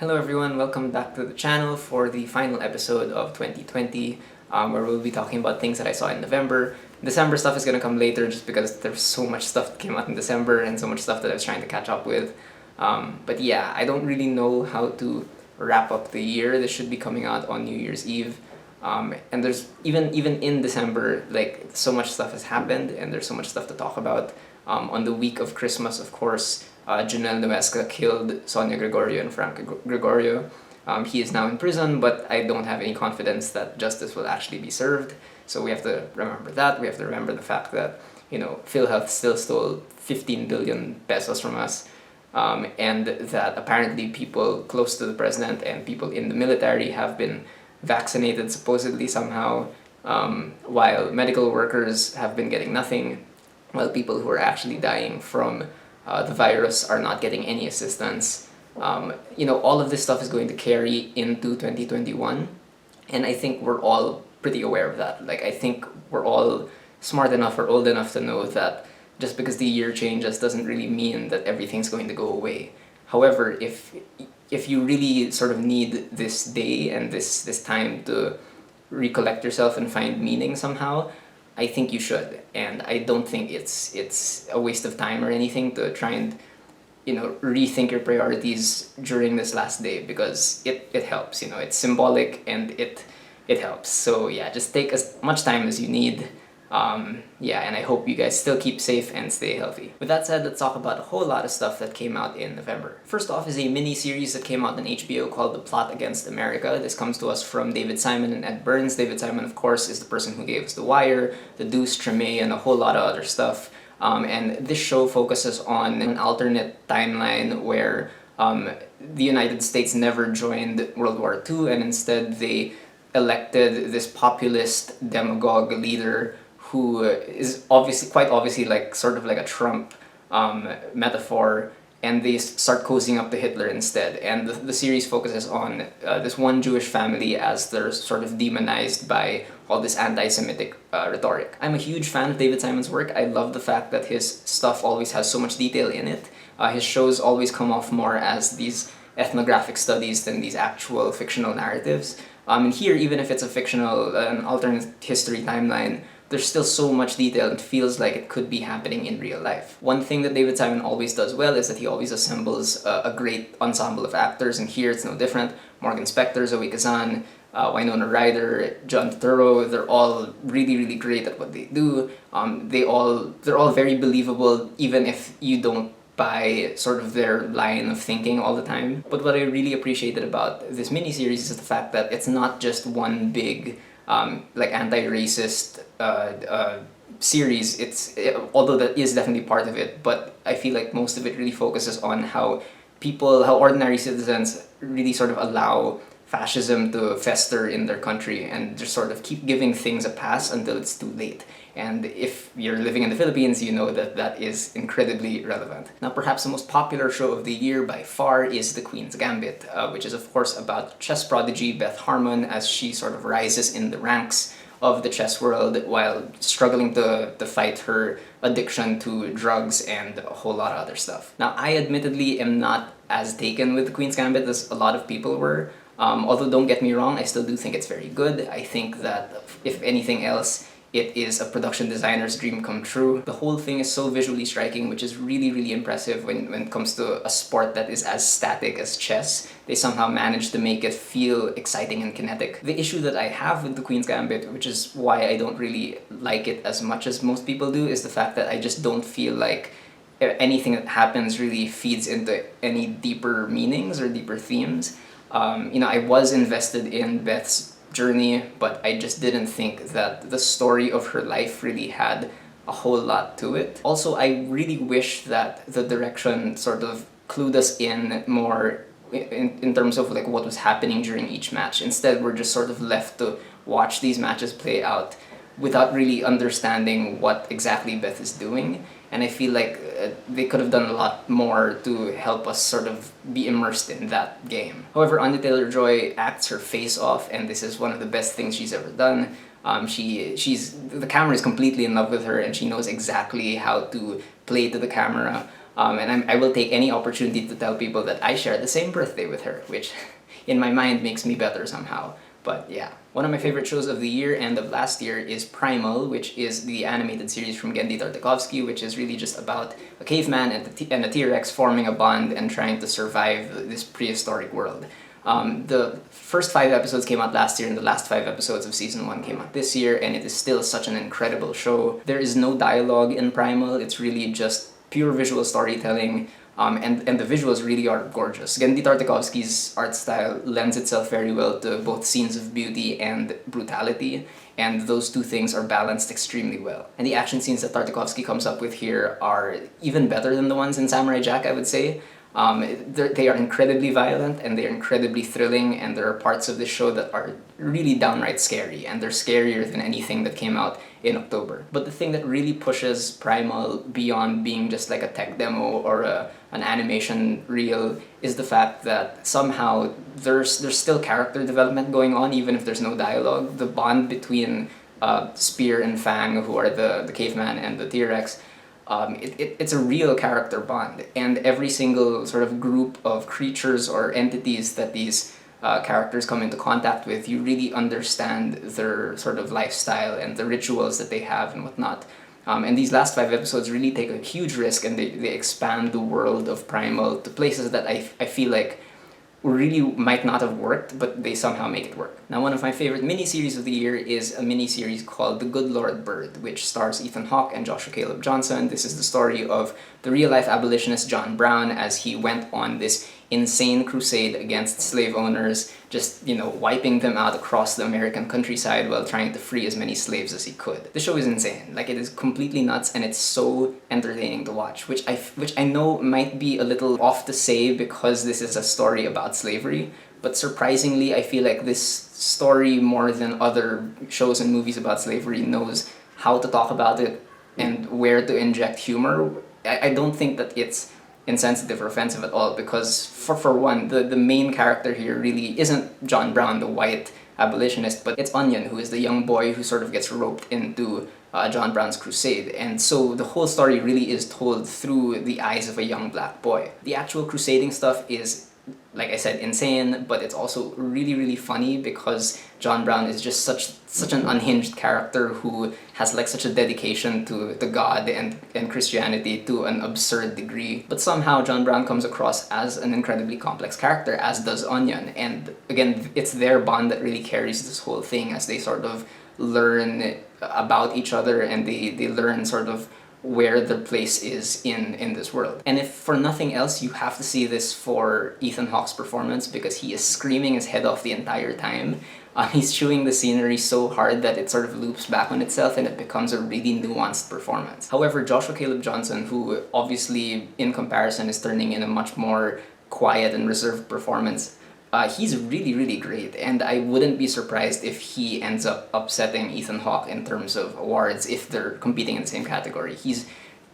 Hello everyone, welcome back to the channel for the final episode of 2020, where we'll be talking about things that I saw in November. December stuff is going to come later just because there's so much stuff that came out in December and so much stuff that I was trying to catch up with. But yeah, I don't really know how to wrap up the year. This should be coming out on New Year's Eve. And there's even in December, like so much stuff has happened and there's so much stuff to talk about. On the week of Christmas, of course, Janelle Nuesca killed Sonia Gregorio and Frank Gregorio. He is now in prison, but I don't have any confidence that justice will actually be served. So we have to remember that. We have to remember the fact that, PhilHealth still stole 15 billion pesos from us. And that apparently people close to the president and people in the military have been vaccinated supposedly somehow, while medical workers have been getting nothing, while people who are actually dying from the virus are not getting any assistance. All of this stuff is going to carry into 2021, and I think we're all pretty aware of that. Like, I think we're all smart enough or old enough to know that just because the year changes doesn't really mean that everything's going to go away. However, if you really sort of need this day and this time to recollect yourself and find meaning somehow, I think you should, and I don't think it's a waste of time or anything to try and rethink your priorities during this last day, because it helps. It's symbolic and it helps. So yeah, just take as much time as you need. And I hope you guys still keep safe and stay healthy. With that said, let's talk about a whole lot of stuff that came out in November. First off is a mini-series that came out on HBO called The Plot Against America. This comes to us from David Simon and Ed Burns. David Simon, of course, is the person who gave us The Wire, The Deuce, Treme, and a whole lot of other stuff. And this show focuses on an alternate timeline where the United States never joined World War II, and instead they elected this populist demagogue leader who is quite obviously like sort of like a Trump metaphor, and they start cozying up to Hitler instead. And the series focuses on this one Jewish family as they're sort of demonized by all this anti-Semitic rhetoric. I'm a huge fan of David Simon's work. I love the fact that his stuff always has so much detail in it. His shows always come off more as these ethnographic studies than these actual fictional narratives. And here, even if it's a fictional, an alternate history timeline, there's still so much detail. It feels like it could be happening in real life. One thing that David Simon always does well is that he always assembles a great ensemble of actors, and here it's no different. Morgan Spector, Zoe Kazan, Winona Ryder, John Turturro, they're all really, really great at what they do. They're all very believable, even if you don't buy sort of their line of thinking all the time. But what I really appreciated about this miniseries is the fact that it's not just one big anti-racist series. Although that is definitely part of it, but I feel like most of it really focuses on how ordinary citizens really sort of allow fascism to fester in their country and just sort of keep giving things a pass until it's too late. And if you're living in the Philippines, you know that that is incredibly relevant. Now, perhaps the most popular show of the year by far is The Queen's Gambit, which is of course about chess prodigy Beth Harmon as she sort of rises in the ranks of the chess world while struggling to fight her addiction to drugs and a whole lot of other stuff. Now, I admittedly am not as taken with The Queen's Gambit as a lot of people were. Although don't get me wrong, I still do think it's very good. I think that if anything else, it is a production designer's dream come true. The whole thing is so visually striking, which is really, really impressive when it comes to a sport that is as static as chess. They somehow managed to make it feel exciting and kinetic. The issue that I have with The Queen's Gambit, which is why I don't really like it as much as most people do, is the fact that I just don't feel like anything that happens really feeds into any deeper meanings or deeper themes. I was invested in Beth's journey, but I just didn't think that the story of her life really had a whole lot to it. Also, I really wish that the direction sort of clued us in more in terms of like what was happening during each match. Instead, we're just sort of left to watch these matches play out without really understanding what exactly Beth is doing. And I feel like they could have done a lot more to help us sort of be immersed in that game. However, Anya Taylor-Joy acts her face off, and this is one of the best things she's ever done. The camera is completely in love with her, and she knows exactly how to play to the camera. I will take any opportunity to tell people that I share the same birthday with her, which in my mind makes me better somehow. But yeah, one of my favorite shows of the year and of last year is Primal, which is the animated series from Genndy Tartakovsky, which is really just about a caveman and a T-Rex forming a bond and trying to survive this prehistoric world. The first 5 episodes came out last year, and the last 5 episodes of season 1 came out this year, and it is still such an incredible show. There is no dialogue in Primal, it's really just pure visual storytelling, and the visuals really are gorgeous. Genndy Tartakovsky's art style lends itself very well to both scenes of beauty and brutality, and those two things are balanced extremely well. And the action scenes that Tartakovsky comes up with here are even better than the ones in Samurai Jack, I would say. They are incredibly violent and they're incredibly thrilling, and there are parts of this show that are really downright scary, and they're scarier than anything that came out in October. But the thing that really pushes Primal beyond being just like a tech demo or an animation reel is the fact that somehow there's still character development going on even if there's no dialogue. The bond between Spear and Fang, who are the caveman, and the T-Rex, it's a real character bond, and every single sort of group of creatures or entities that these characters come into contact with, you really understand their sort of lifestyle and the rituals that they have and whatnot. And these last 5 episodes really take a huge risk, and they expand the world of Primal to places that I feel like really might not have worked, but they somehow make it work. Now, one of my favorite miniseries of the year is a miniseries called The Good Lord Bird, which stars Ethan Hawke and Joshua Caleb Johnson. This is the story of the real-life abolitionist John Brown as he went on this insane crusade against slave owners, just, wiping them out across the American countryside while trying to free as many slaves as he could. The show is insane. Like, it is completely nuts, and it's so entertaining to watch, which I know might be a little off to say because this is a story about slavery, but surprisingly, I feel like this story, more than other shows and movies about slavery, knows how to talk about it and where to inject humor. I don't think that it's insensitive or offensive at all, because for one, the main character here really isn't John Brown, the white abolitionist, but it's Onion, who is the young boy who sort of gets roped into John Brown's crusade. And so the whole story really is told through the eyes of a young black boy. The actual crusading stuff is, like I said, insane, but it's also really, really funny because John Brown is just such an unhinged character who has like such a dedication to God and Christianity to an absurd degree. But somehow John Brown comes across as an incredibly complex character, as does Onion. And again, it's their bond that really carries this whole thing as they sort of learn about each other, and they learn sort of where their place is in this world. And if for nothing else, you have to see this for Ethan Hawke's performance, because he is screaming his head off the entire time. He's chewing the scenery so hard that it sort of loops back on itself and it becomes a really nuanced performance. However, Joshua Caleb Johnson, who obviously in comparison is turning in a much more quiet and reserved performance, he's really, really great, and I wouldn't be surprised if he ends up upsetting Ethan Hawke in terms of awards if they're competing in the same category.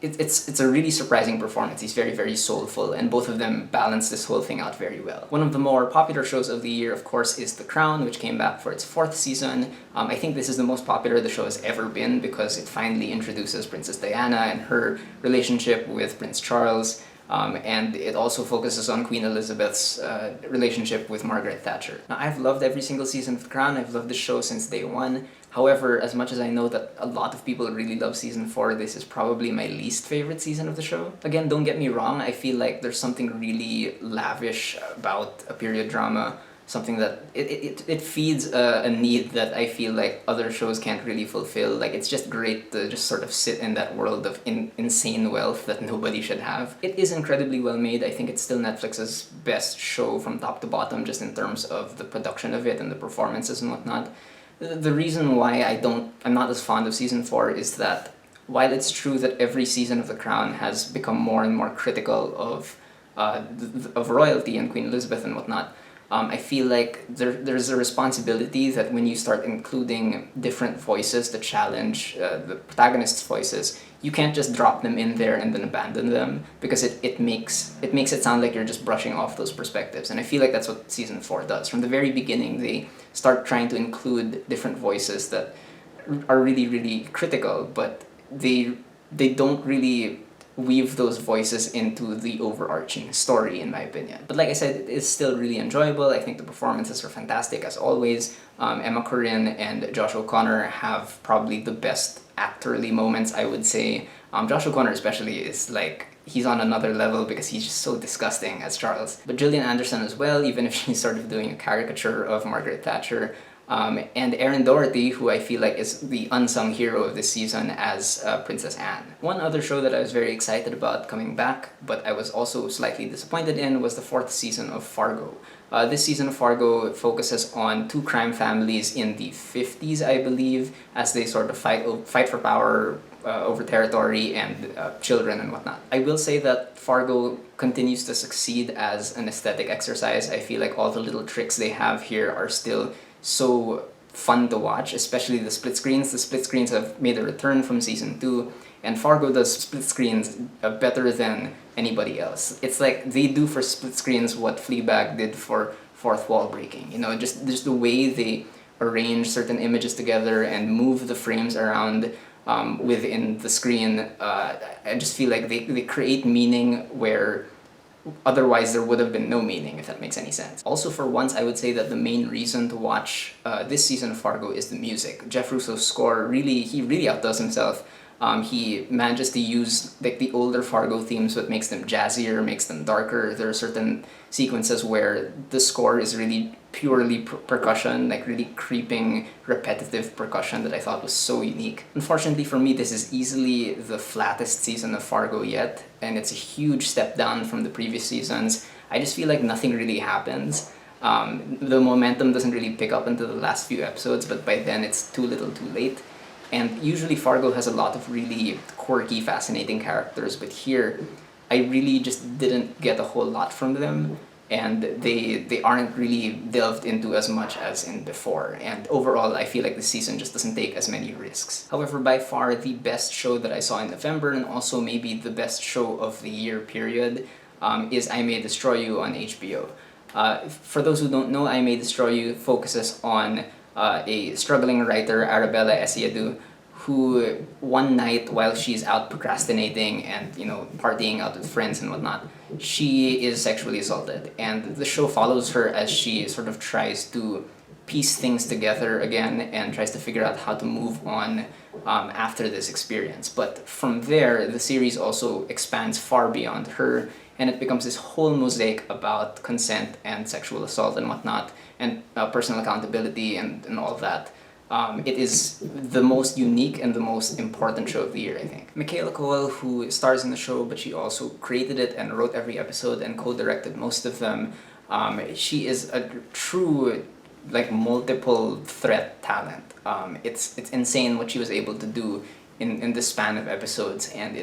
It's a really surprising performance. He's very, very soulful, and both of them balance this whole thing out very well. One of the more popular shows of the year, of course, is The Crown, which came back for its 4th season. I think this is the most popular the show has ever been because it finally introduces Princess Diana and her relationship with Prince Charles. And it also focuses on Queen Elizabeth's relationship with Margaret Thatcher. Now, I've loved every single season of The Crown. I've loved the show since day one. However, as much as I know that a lot of people really love season 4, this is probably my least favorite season of the show. Again, don't get me wrong, I feel like there's something really lavish about a period drama, something that it feeds a need that I feel like other shows can't really fulfill. Like, it's just great to just sort of sit in that world of insane wealth that nobody should have. It is incredibly well made. I think it's still Netflix's best show from top to bottom, just in terms of the production of it and the performances and whatnot. The reason why I'm not as fond of season 4 is that while it's true that every season of The Crown has become more and more critical of royalty and Queen Elizabeth and whatnot, I feel like there's a responsibility that when you start including different voices to challenge the protagonists' voices, you can't just drop them in there and then abandon them, because it makes it sound like you're just brushing off those perspectives. And I feel like that's what season 4 does. From the very beginning, they start trying to include different voices that are really, really critical, but they don't really weave those voices into the overarching story, in my opinion. But like I said, it is still really enjoyable. I think the performances are fantastic as always. Emma Corrin and Josh O'Connor have probably the best actorly moments, I would say. Josh O'Connor especially is like, he's on another level because he's just so disgusting as Charles. But Gillian Anderson as well, even if she's sort of doing a caricature of Margaret Thatcher. And Erin Doherty, who I feel like is the unsung hero of this season as Princess Anne. One other show that I was very excited about coming back, but I was also slightly disappointed in, was the 4th season of Fargo. This season of Fargo focuses on 2 crime families in the 50s, I believe, as they sort of fight for power over territory and children and whatnot. I will say that Fargo continues to succeed as an aesthetic exercise. I feel like all the little tricks they have here are still so fun to watch, especially the split screens. The split screens have made a return from season 2, and Fargo does split screens better than anybody else. It's like they do for split screens what Fleabag did for fourth wall breaking. You know, just the way they arrange certain images together and move the frames around within the screen. I just feel like they create meaning where otherwise there would have been no meaning, if that makes any sense. Also, for once, I would say that the main reason to watch this season of Fargo is the music. Jeff Russo's score he really outdoes himself. He manages to use like the older Fargo themes, what makes them jazzier, makes them darker. There are certain sequences where the score is really purely percussion, like really creeping, repetitive percussion that I thought was so unique. Unfortunately for me, this is easily the flattest season of Fargo yet, and it's a huge step down from the previous seasons. I just feel like nothing really happens. The momentum doesn't really pick up until the last few episodes, but by then it's too little too late. And usually Fargo has a lot of really quirky, fascinating characters, but here I really just didn't get a whole lot from them, and they aren't really delved into as much as in before. And overall, I feel like this season just doesn't take as many risks. However, by far the best show that I saw in November, and also maybe the best show of the year period, is I May Destroy You on HBO. For those who don't know, I May Destroy You focuses on a struggling writer, Arabella Esiadu, who one night while she's out procrastinating and, you know, partying out with friends and whatnot, she is sexually assaulted. And the show follows her as she sort of tries to piece things together again and tries to figure out how to move on after this experience. But from there, the series also expands far beyond her, and it becomes this whole mosaic about consent and sexual assault and whatnot, and personal accountability and all of that. It is the most unique and the most important show of the year, I think. Michaela Coel, who stars in the show, but she also created it and wrote every episode and co-directed most of them, she is a true, like, multiple threat talent. It's insane what she was able to do in the span of episodes, and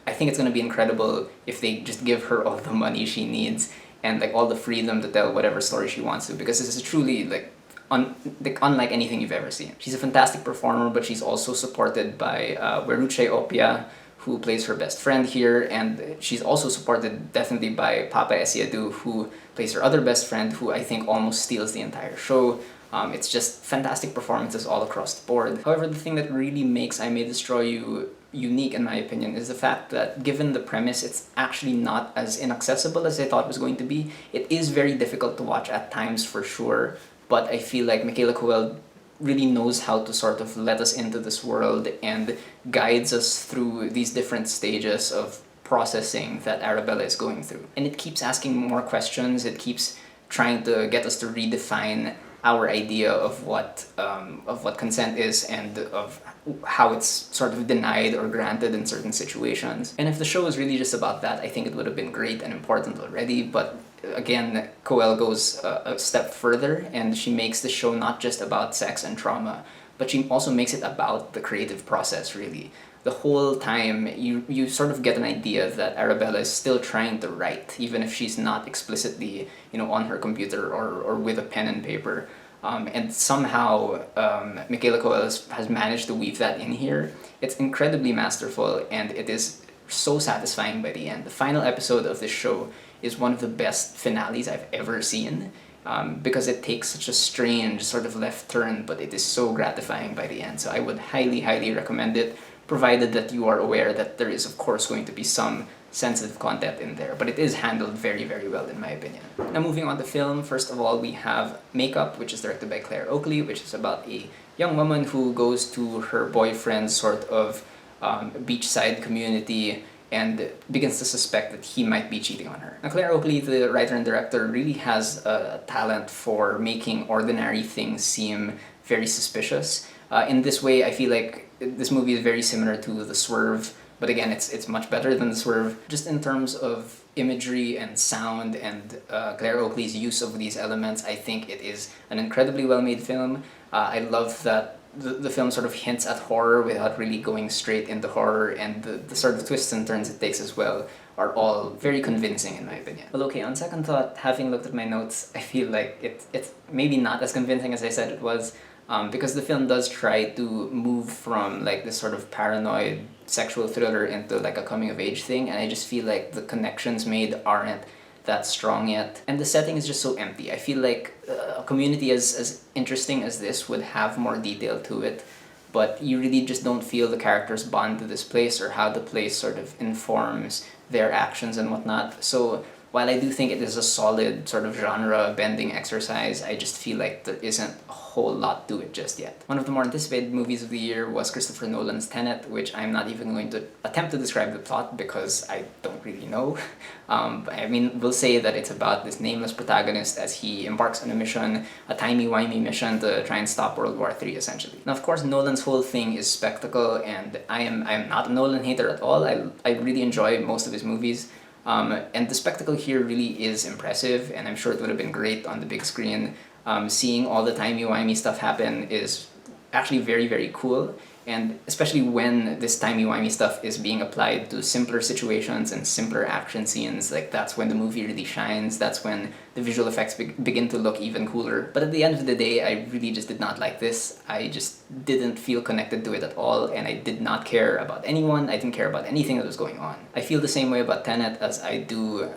I think it's going to be incredible if they just give her all the money she needs and like all the freedom to tell whatever story she wants to, because this is truly like unlike anything you've ever seen. She's a fantastic performer, but she's also supported by Weruche Opia, who plays her best friend here, and she's also supported definitely by Papa Esiadu, who plays her other best friend, who I think almost steals the entire show. It's just fantastic performances all across the board. However, the thing that really makes I May Destroy You unique, in my opinion, is the fact that given the premise, it's actually not as inaccessible as I thought it was going to be. It is very difficult to watch at times, for sure, but I feel like Michaela Coel really knows how to sort of let us into this world and guides us through these different stages of processing that Arabella is going through. And it keeps asking more questions, it keeps trying to get us to redefine our idea of what consent is and of how it's sort of denied or granted in certain situations. And if the show was really just about that, I think it would have been great and important already, but again, Coel goes a step further, and she makes the show not just about sex and trauma, but she also makes it about the creative process, really. The whole time, you sort of get an idea that Arabella is still trying to write, even if she's not explicitly, you know, on her computer or with a pen and paper. And somehow, Michaela Coel has managed to weave that in here. It's incredibly masterful, and it is so satisfying by the end. The final episode of this show is one of the best finales I've ever seen, because it takes such a strange sort of left turn, but it is so gratifying by the end. So I would highly, highly recommend it. provided that you are aware that there is, of course, going to be some sensitive content in there, but it is handled very, very well in my opinion. Now moving on to film, first of all we have Makeup, which is directed by Claire Oakley, which is about a young woman who goes to her boyfriend's sort of beachside community and begins to suspect that he might be cheating on her. Now Claire Oakley, the writer and director, really has a talent for making ordinary things seem very suspicious. In this way, I feel like this movie is very similar to The Swerve, but again, it's much better than The Swerve. Just in terms of imagery and sound and Claire Oakley's use of these elements, I think it is an incredibly well-made film. I love that the film sort of hints at horror without really going straight into horror, and the sort of twists and turns it takes as well are all very convincing in my opinion. Well, okay, on second thought, having looked at my notes, I feel like it's maybe not as convincing as I said it was, because the film does try to move from like this sort of paranoid sexual thriller into like a coming of age thing, and I just feel like the connections made aren't that strong yet, and the setting is just so empty. I feel like a community as interesting as this would have more detail to it, but you really just don't feel the characters bond to this place or how the place sort of informs their actions and whatnot. So while I do think it is a solid sort of genre bending exercise, I just feel like there isn't a whole lot to it just yet. One of the more anticipated movies of the year was Christopher Nolan's Tenet, which I'm not even going to attempt to describe the plot because I don't really know. I mean, we'll say that it's about this nameless protagonist as he embarks on a mission, a timey-wimey mission to try and stop World War III essentially. Now of course Nolan's whole thing is spectacle, and I am not a Nolan hater at all. I really enjoy most of his movies. And the spectacle here really is impressive, and I'm sure it would have been great on the big screen. Seeing all the timey-wimey stuff happen is actually very, very cool, and especially when this timey-wimey stuff is being applied to simpler situations and simpler action scenes, like that's when the movie really shines, that's when the visual effects begin to look even cooler. But at the end of the day, I really just did not like this. I just didn't feel connected to it at all, and I did not care about anyone. I didn't care about anything that was going on. I feel the same way about Tenet as I do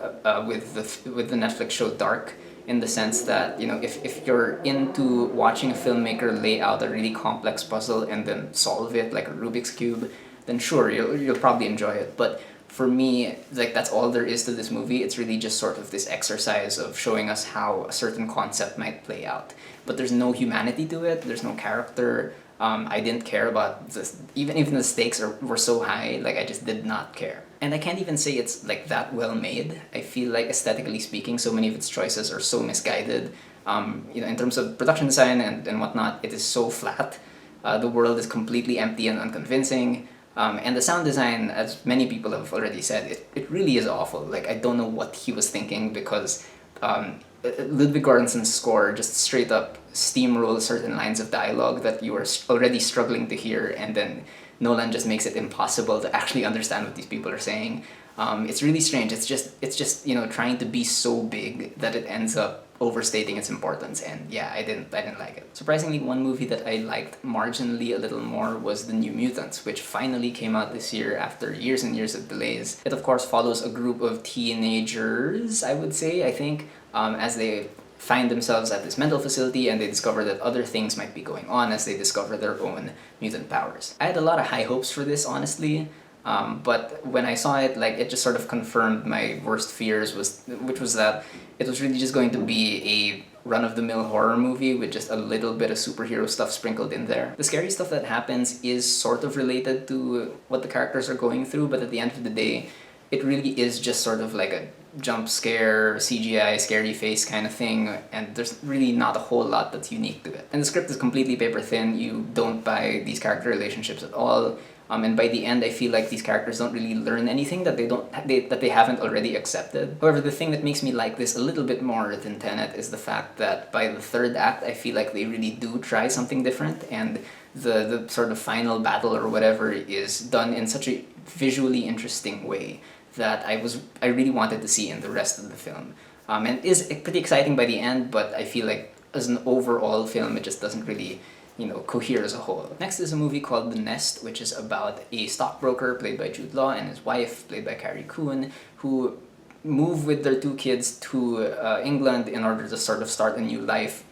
with the Netflix show Dark, in the sense that, you know, if you're into watching a filmmaker lay out a really complex puzzle and then solve it like a Rubik's Cube, then sure, you'll probably enjoy it. But for me, like, that's all there is to this movie. It's really just sort of this exercise of showing us how a certain concept might play out. But there's no humanity to it, there's no character. I didn't care about this, even if the stakes were so high, like I just did not care. And I can't even say it's like that well made. I feel like aesthetically speaking, so many of its choices are so misguided. You know, in terms of production design and whatnot, it is so flat. The world is completely empty and unconvincing. And the sound design, as many people have already said, it really is awful. Like, I don't know what he was thinking, because Ludwig Göransson's score just straight up steamrolls certain lines of dialogue that you are already struggling to hear, and then Nolan just makes it impossible to actually understand what these people are saying. It's really strange. It's just you know, trying to be so big that it ends up overstating its importance, and yeah, I didn't like it. Surprisingly, one movie that I liked marginally a little more was The New Mutants, which finally came out this year after years and years of delays. It of course follows a group of teenagers, I would say, I think, as they find themselves at this mental facility, and they discover that other things might be going on as they discover their own mutant powers. I had a lot of high hopes for this, honestly, but when I saw it, like, it just sort of confirmed my worst fears, which was that it was really just going to be a run-of-the-mill horror movie with just a little bit of superhero stuff sprinkled in there. The scary stuff that happens is sort of related to what the characters are going through, but at the end of the day, it really is just sort of like a jump scare, CGI, scary face kind of thing, and there's really not a whole lot that's unique to it. And the script is completely paper thin. You don't buy these character relationships at all. And by the end, I feel like these characters don't really learn anything that they haven't already accepted. However, the thing that makes me like this a little bit more than Tenet is the fact that by the third act, I feel like they really do try something different, and the sort of final battle or whatever is done in such a visually interesting way that I really wanted to see in the rest of the film. And it is pretty exciting by the end, but I feel like as an overall film, it just doesn't really, you know, cohere as a whole. Next is a movie called The Nest, which is about a stockbroker played by Jude Law and his wife played by Carrie Coon, who move with their two kids to England in order to sort of start a new life.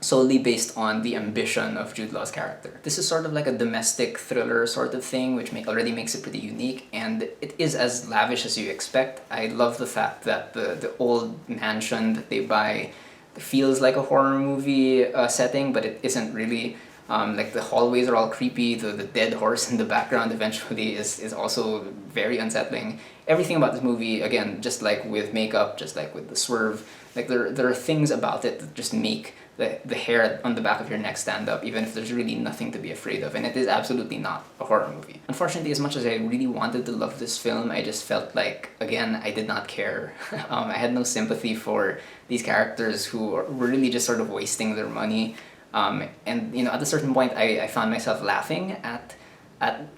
solely based on the ambition of Jude Law's character. This is sort of like a domestic thriller sort of thing, which already makes it pretty unique, and it is as lavish as you expect. I love the fact that the old mansion that they buy feels like a horror movie setting, but it isn't really. Like the hallways are all creepy, the dead horse in the background eventually is also very unsettling. Everything about this movie, again, just like with makeup, just like with the swerve, like there are things about it that just make the hair on the back of your neck stand up, even if there's really nothing to be afraid of, and it is absolutely not a horror movie. Unfortunately, as much as I really wanted to love this film, I just felt like, again, I did not care. I had no sympathy for these characters who were really just sort of wasting their money. And at a certain point, I found myself laughing at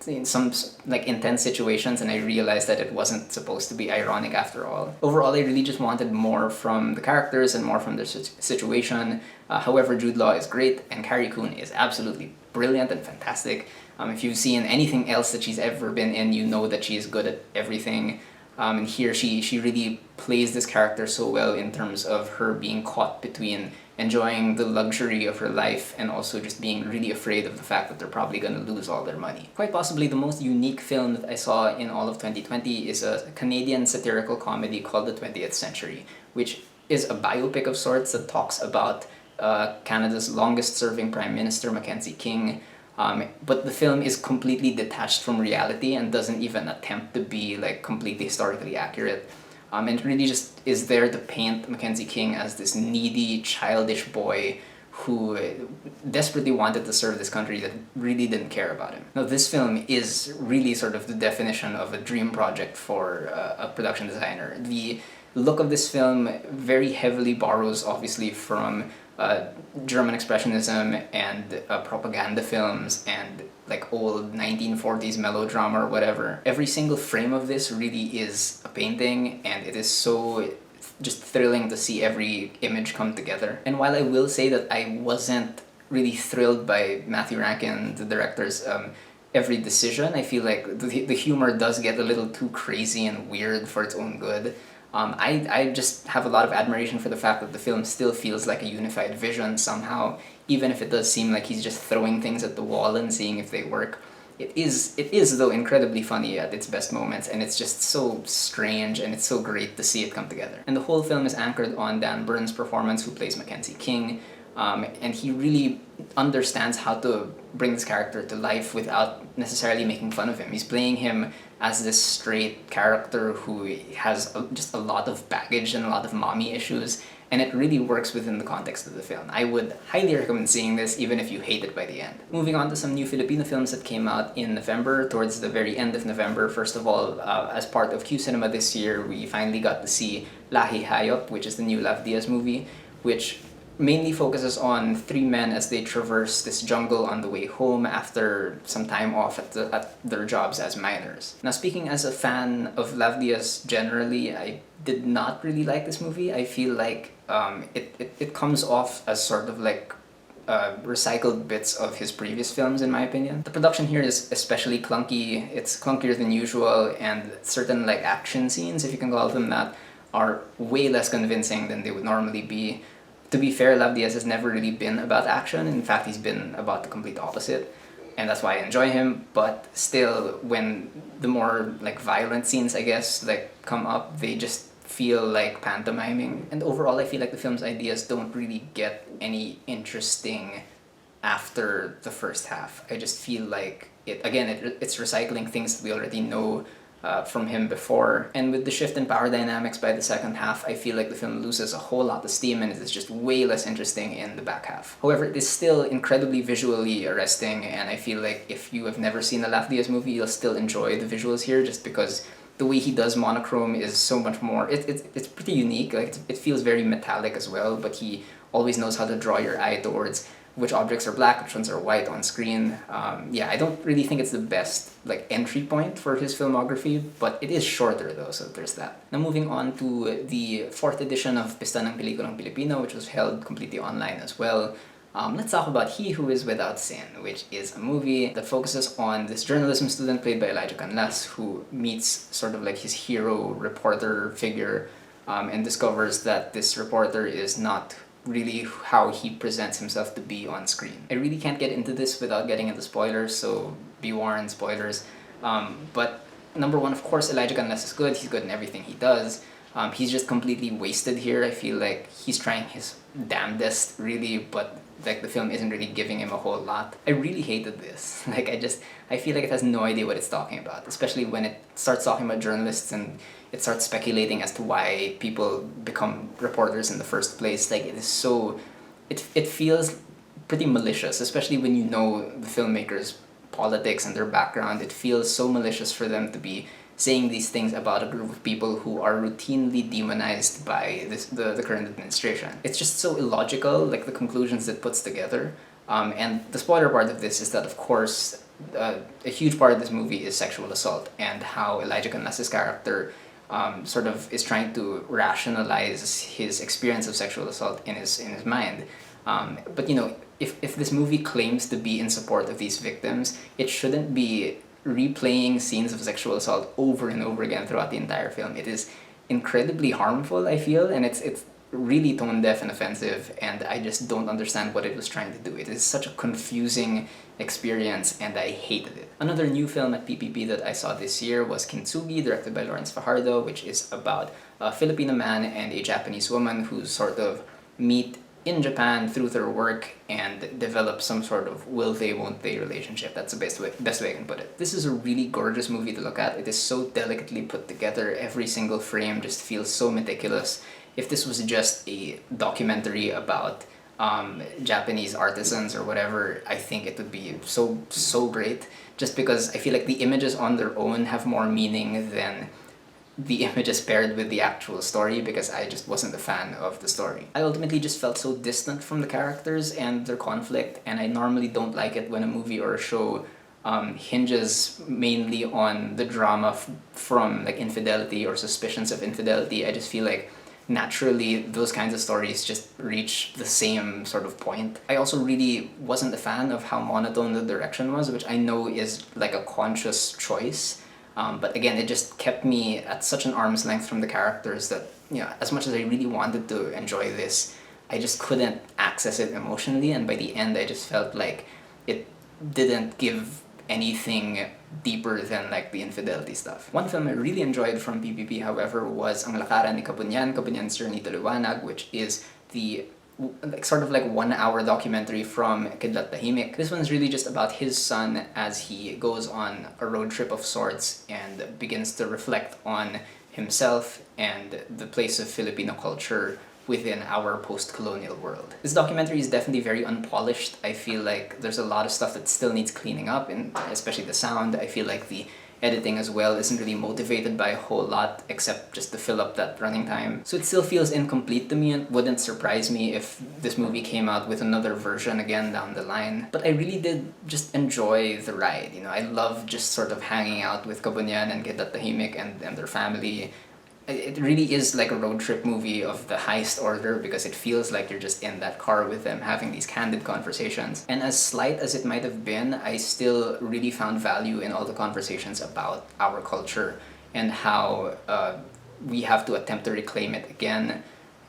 in some like intense situations, and I realized that it wasn't supposed to be ironic after all. Overall, I really just wanted more from the characters and more from their situation. However, Jude Law is great, and Carrie Coon is absolutely brilliant and fantastic. If you've seen anything else that she's ever been in, you know that she's good at everything. And here she really plays this character so well in terms of her being caught between enjoying the luxury of her life and also just being really afraid of the fact that they're probably going to lose all their money. Quite possibly the most unique film that I saw in all of 2020 is a Canadian satirical comedy called The 20th Century, which is a biopic of sorts that talks about Canada's longest serving Prime Minister, Mackenzie King. But the film is completely detached from reality and doesn't even attempt to be like completely historically accurate. And it really just is there to paint Mackenzie King as this needy, childish boy who desperately wanted to serve this country that really didn't care about him. Now, this film is really sort of the definition of a dream project for a production designer. The look of this film very heavily borrows, obviously, from German Expressionism and propaganda films and like old 1940s melodrama or whatever. Every single frame of this really is a painting, and it is so just thrilling to see every image come together. And while I will say that I wasn't really thrilled by Matthew Rankin, the director's every decision, I feel like the humor does get a little too crazy and weird for its own good. I just have a lot of admiration for the fact that the film still feels like a unified vision somehow, even if it does seem like he's just throwing things at the wall and seeing if they work. It is though incredibly funny at its best moments, and it's just so strange, and it's so great to see it come together. And the whole film is anchored on Dan Burns' performance, who plays Mackenzie King, and he really understands how to bring this character to life without necessarily making fun of him. He's playing him as this straight character who has just a lot of baggage and a lot of mommy issues, and it really works within the context of the film. I would highly recommend seeing this, even if you hate it by the end. Moving on to some new Filipino films that came out in November, towards the very end of November. First of all, as part of Q Cinema this year, we finally got to see Lahi Hayop, which is the new Lav Diaz movie, which mainly focuses on three men as they traverse this jungle on the way home after some time off at their jobs as miners. Now, speaking as a fan of Lav Diaz generally, I did not really like this movie. I feel like it comes off as sort of like recycled bits of his previous films, in my opinion. The production here is especially clunky. It's clunkier than usual, and certain like action scenes, if you can call them that, are way less convincing than they would normally be. To be fair, Lav Diaz has never really been about action. In fact, he's been about the complete opposite, and that's why I enjoy him. But still, when the more like violent scenes, I guess, like come up, they just feel like pantomiming. And overall, I feel like the film's ideas don't really get any interesting after the first half. I just feel like it's recycling things that we already know from him before. And with the shift in power dynamics by the second half, I feel like the film loses a whole lot of steam and it is just way less interesting in the back half. However, it is still incredibly visually arresting, and I feel like if you have never seen a Lav Diaz movie, you'll still enjoy the visuals here, just because the way he does monochrome is so much more, it's pretty unique. Like it feels very metallic as well, but he always knows how to draw your eye towards which objects are black, which ones are white on screen. I don't really think it's the best like entry point for his filmography, but it is shorter though, so there's that. Now moving on to the 4th edition of Pista ng Pelikulang Pilipino, which was held completely online as well. Let's talk about He Who Is Without Sin, which is a movie that focuses on this journalism student played by Elijah Canlas, who meets sort of like his hero reporter figure and discovers that this reporter is not really how he presents himself to be on screen. I really can't get into this without getting into spoilers, so be warned, spoilers. But number one, of course, Elijah Canlas is good. He's good in everything he does. He's just completely wasted here. I feel like he's trying his damnedest, really, but like the film isn't really giving him a whole lot. I really hated this. I feel like it has no idea what it's talking about, especially when it starts talking about journalists and it starts speculating as to why people become reporters in the first place. Like it is so, it feels pretty malicious, especially when you know the filmmakers' politics and their background. It feels so malicious for them to be saying these things about a group of people who are routinely demonized by the current administration. It's just so illogical, like the conclusions it puts together. And the spoiler part of this is that, of course, a huge part of this movie is sexual assault and how Elijah Canlas' character sort of is trying to rationalize his experience of sexual assault in his mind. But you know, if this movie claims to be in support of these victims, it shouldn't be replaying scenes of sexual assault over and over again throughout the entire film. It is incredibly harmful, I feel, and it's really tone deaf and offensive, and I just don't understand what it was trying to do. It is such a confusing experience, and I hated it. Another new film at PPP that I saw this year was Kintsugi, directed by Lawrence Fajardo, which is about a Filipino man and a Japanese woman who sort of meet in Japan through their work and develop some sort of will they, won't they relationship. That's the best way I can put it. This is a really gorgeous movie to look at. It is so delicately put together. Every single frame just feels so meticulous. If this was just a documentary about Japanese artisans or whatever, I think it would be so great, just because I feel like the images on their own have more meaning than the images paired with the actual story, because I just wasn't a fan of the story. I ultimately just felt so distant from the characters and their conflict, and I normally don't like it when a movie or a show hinges mainly on the drama from like infidelity or suspicions of infidelity. I just feel like naturally those kinds of stories just reach the same sort of point. I also really wasn't a fan of how monotone the direction was, which I know is like a conscious choice. But again, it just kept me at such an arm's length from the characters that, you know, as much as I really wanted to enjoy this, I just couldn't access it emotionally, and by the end I just felt like it didn't give anything deeper than like the infidelity stuff. One film I really enjoyed from PPP, however, was Ang Lakaran ni Kabunyan, Kabunyan's Journey to Liwanag, which is the sort of like 1 hour documentary from Kidlat Tahimik. This one's really just about his son as he goes on a road trip of sorts and begins to reflect on himself and the place of Filipino culture within our post-colonial world. This documentary is definitely very unpolished. I feel like there's a lot of stuff that still needs cleaning up, and especially the sound. I feel like the editing as well isn't really motivated by a whole lot except just to fill up that running time. So it still feels incomplete to me, and wouldn't surprise me if this movie came out with another version again down the line. But I really did just enjoy the ride. You know, I love just sort of hanging out with Kabunyan and Kidlat Tahimik and their family. It really is like a road trip movie of the highest order, because it feels like you're just in that car with them having these candid conversations. And as slight as it might have been, I still really found value in all the conversations about our culture and how we have to attempt to reclaim it again,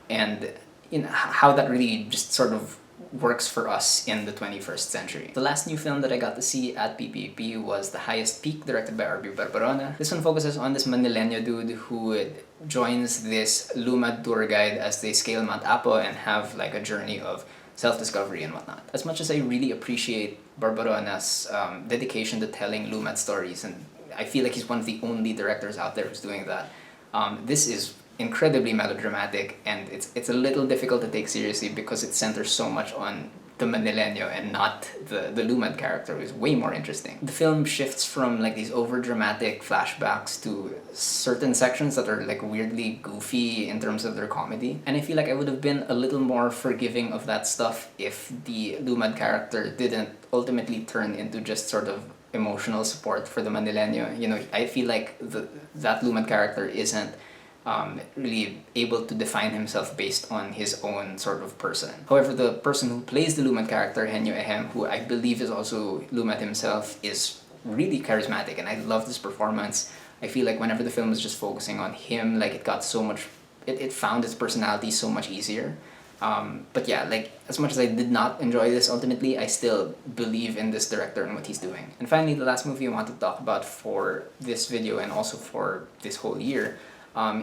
and you know, how that really just sort of works for us in the 21st century. The last new film that I got to see at PPP was The Highest Peak, directed by R.B. Barbarona. This one focuses on this Manileño dude who joins this Lumad tour guide as they scale Mount Apo and have like a journey of self-discovery and whatnot. As much as I really appreciate Barbarona's dedication to telling Lumad stories, and I feel like he's one of the only directors out there who's doing that, this is incredibly melodramatic, and it's a little difficult to take seriously because it centers so much on the Manileño and not the Lumad character, who is way more interesting. The film shifts from like these over-dramatic flashbacks to certain sections that are like weirdly goofy in terms of their comedy, and I feel like I would have been a little more forgiving of that stuff if the Lumad character didn't ultimately turn into just sort of emotional support for the Manileño. You know, I feel like that Lumad character isn't really able to define himself based on his own sort of person. However, the person who plays the Lumad character, Henyo Ehem, who I believe is also Lumad himself, is really charismatic, and I love this performance. I feel like whenever the film was just focusing on him, like it got so much, it found its personality so much easier. But yeah, like, as much as I did not enjoy this ultimately, I still believe in this director and what he's doing. And finally, the last movie I want to talk about for this video and also for this whole year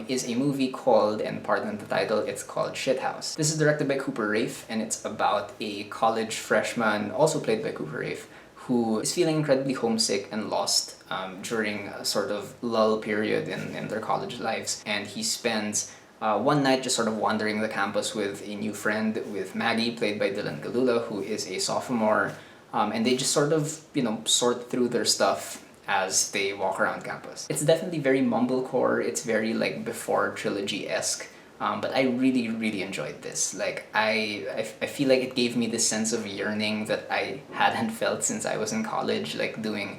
is a movie called, and pardon the title, it's called Shithouse. This is directed by Cooper Raiff, and it's about a college freshman, also played by Cooper Raiff, who is feeling incredibly homesick and lost during a sort of lull period in their college lives. And he spends one night just sort of wandering the campus with a new friend, with Maggie, played by Dylan Galula, who is a sophomore. And they just sort of, sort through their stuff as they walk around campus. It's definitely very mumblecore, it's very like Before Trilogy-esque. But I really, really enjoyed this. Like, I feel like it gave me this sense of yearning that I hadn't felt since I was in college, like doing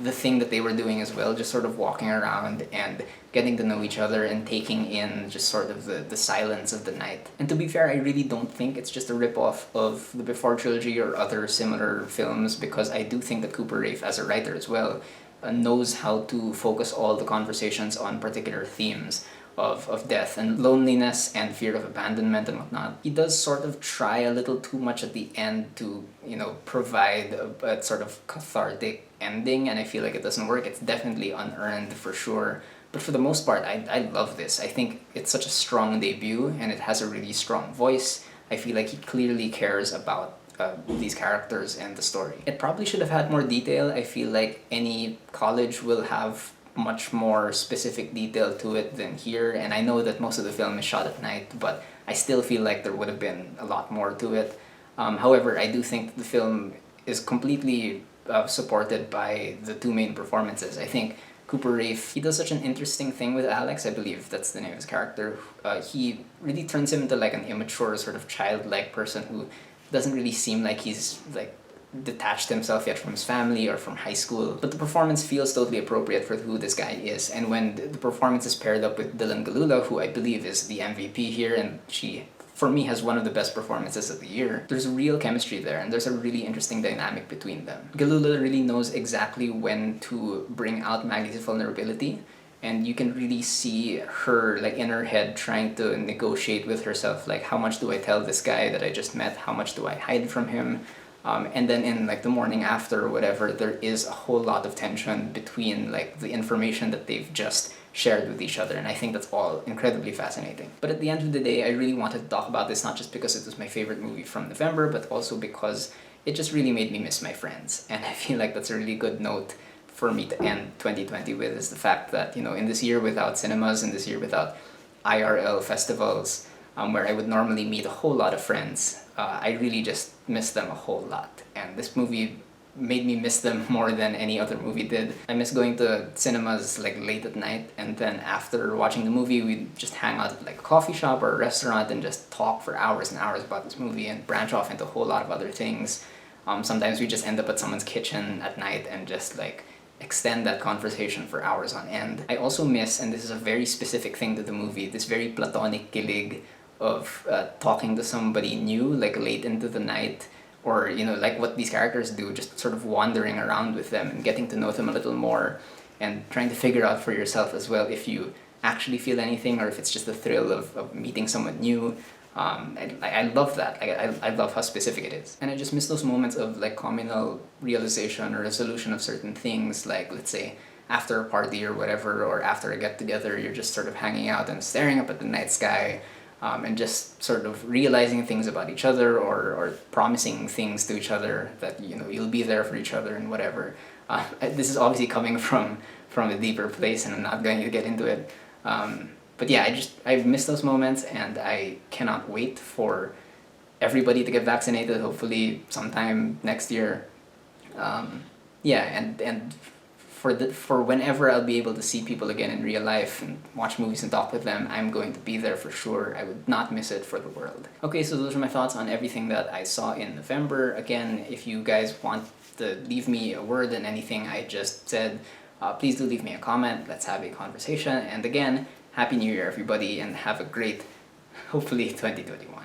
the thing that they were doing as well, just sort of walking around and getting to know each other and taking in just sort of the silence of the night. And to be fair, I really don't think it's just a ripoff of the Before Trilogy or other similar films, because I do think that Cooper Raiff, as a writer as well, knows how to focus all the conversations on particular themes of death and loneliness and fear of abandonment and whatnot. He does sort of try a little too much at the end to, provide a sort of cathartic ending, and I feel like it doesn't work. It's definitely unearned for sure. But for the most part, I love this. I think it's such a strong debut, and it has a really strong voice. I feel like he clearly cares about these characters and the story. It probably should have had more detail. I feel like any college will have much more specific detail to it than here, and I know that most of the film is shot at night, but I still feel like there would have been a lot more to it. However, I do think the film is completely supported by the two main performances. I think Cooper Raiff, he does such an interesting thing with Alex, I believe that's the name of his character. He really turns him into like an immature, sort of childlike person who doesn't really seem like he's like detached himself yet from his family or from high school, but the performance feels totally appropriate for who this guy is. And when the performance is paired up with Dylan Galula, who I believe is the MVP here, and she, for me, has one of the best performances of the year, there's real chemistry there, and there's a really interesting dynamic between them. Galula really knows exactly when to bring out Maggie's vulnerability, and you can really see her, like, in her head trying to negotiate with herself, like, how much do I tell this guy that I just met, how much do I hide from him? And then in like the morning after or whatever, there is a whole lot of tension between like the information that they've just shared with each other, and I think that's all incredibly fascinating. But at the end of the day, I really wanted to talk about this, not just because it was my favorite movie from November, but also because it just really made me miss my friends. And I feel like that's a really good note for me to end 2020 with, is the fact that, in this year without cinemas, in this year without IRL festivals, where I would normally meet a whole lot of friends, I really just miss them a whole lot. And this movie made me miss them more than any other movie did. I miss going to cinemas like late at night, and then after watching the movie, we'd just hang out at like a coffee shop or a restaurant and just talk for hours and hours about this movie and branch off into a whole lot of other things. Sometimes we just end up at someone's kitchen at night and just like extend that conversation for hours on end. I also miss, and this is a very specific thing to the movie, this very platonic kilig of talking to somebody new like late into the night, or like what these characters do, just sort of wandering around with them and getting to know them a little more and trying to figure out for yourself as well if you actually feel anything or if it's just the thrill of meeting someone new. I love that. I love how specific it is. And I just miss those moments of like communal realization or resolution of certain things, like let's say after a party or whatever, or after a get-together, you're just sort of hanging out and staring up at the night sky, and just sort of realizing things about each other, or promising things to each other that you'll be there for each other and whatever. This is obviously coming from a deeper place, and I'm not going to get into it. But yeah, I miss those moments, and I cannot wait for everybody to get vaccinated, hopefully sometime next year. Yeah, and for whenever I'll be able to see people again in real life and watch movies and talk with them, I'm going to be there for sure. I would not miss it for the world. Okay, so those are my thoughts on everything that I saw in November. Again, if you guys want to leave me a word in anything I just said, please do leave me a comment. Let's have a conversation. And again, Happy New Year, everybody, and have a great, hopefully, 2021.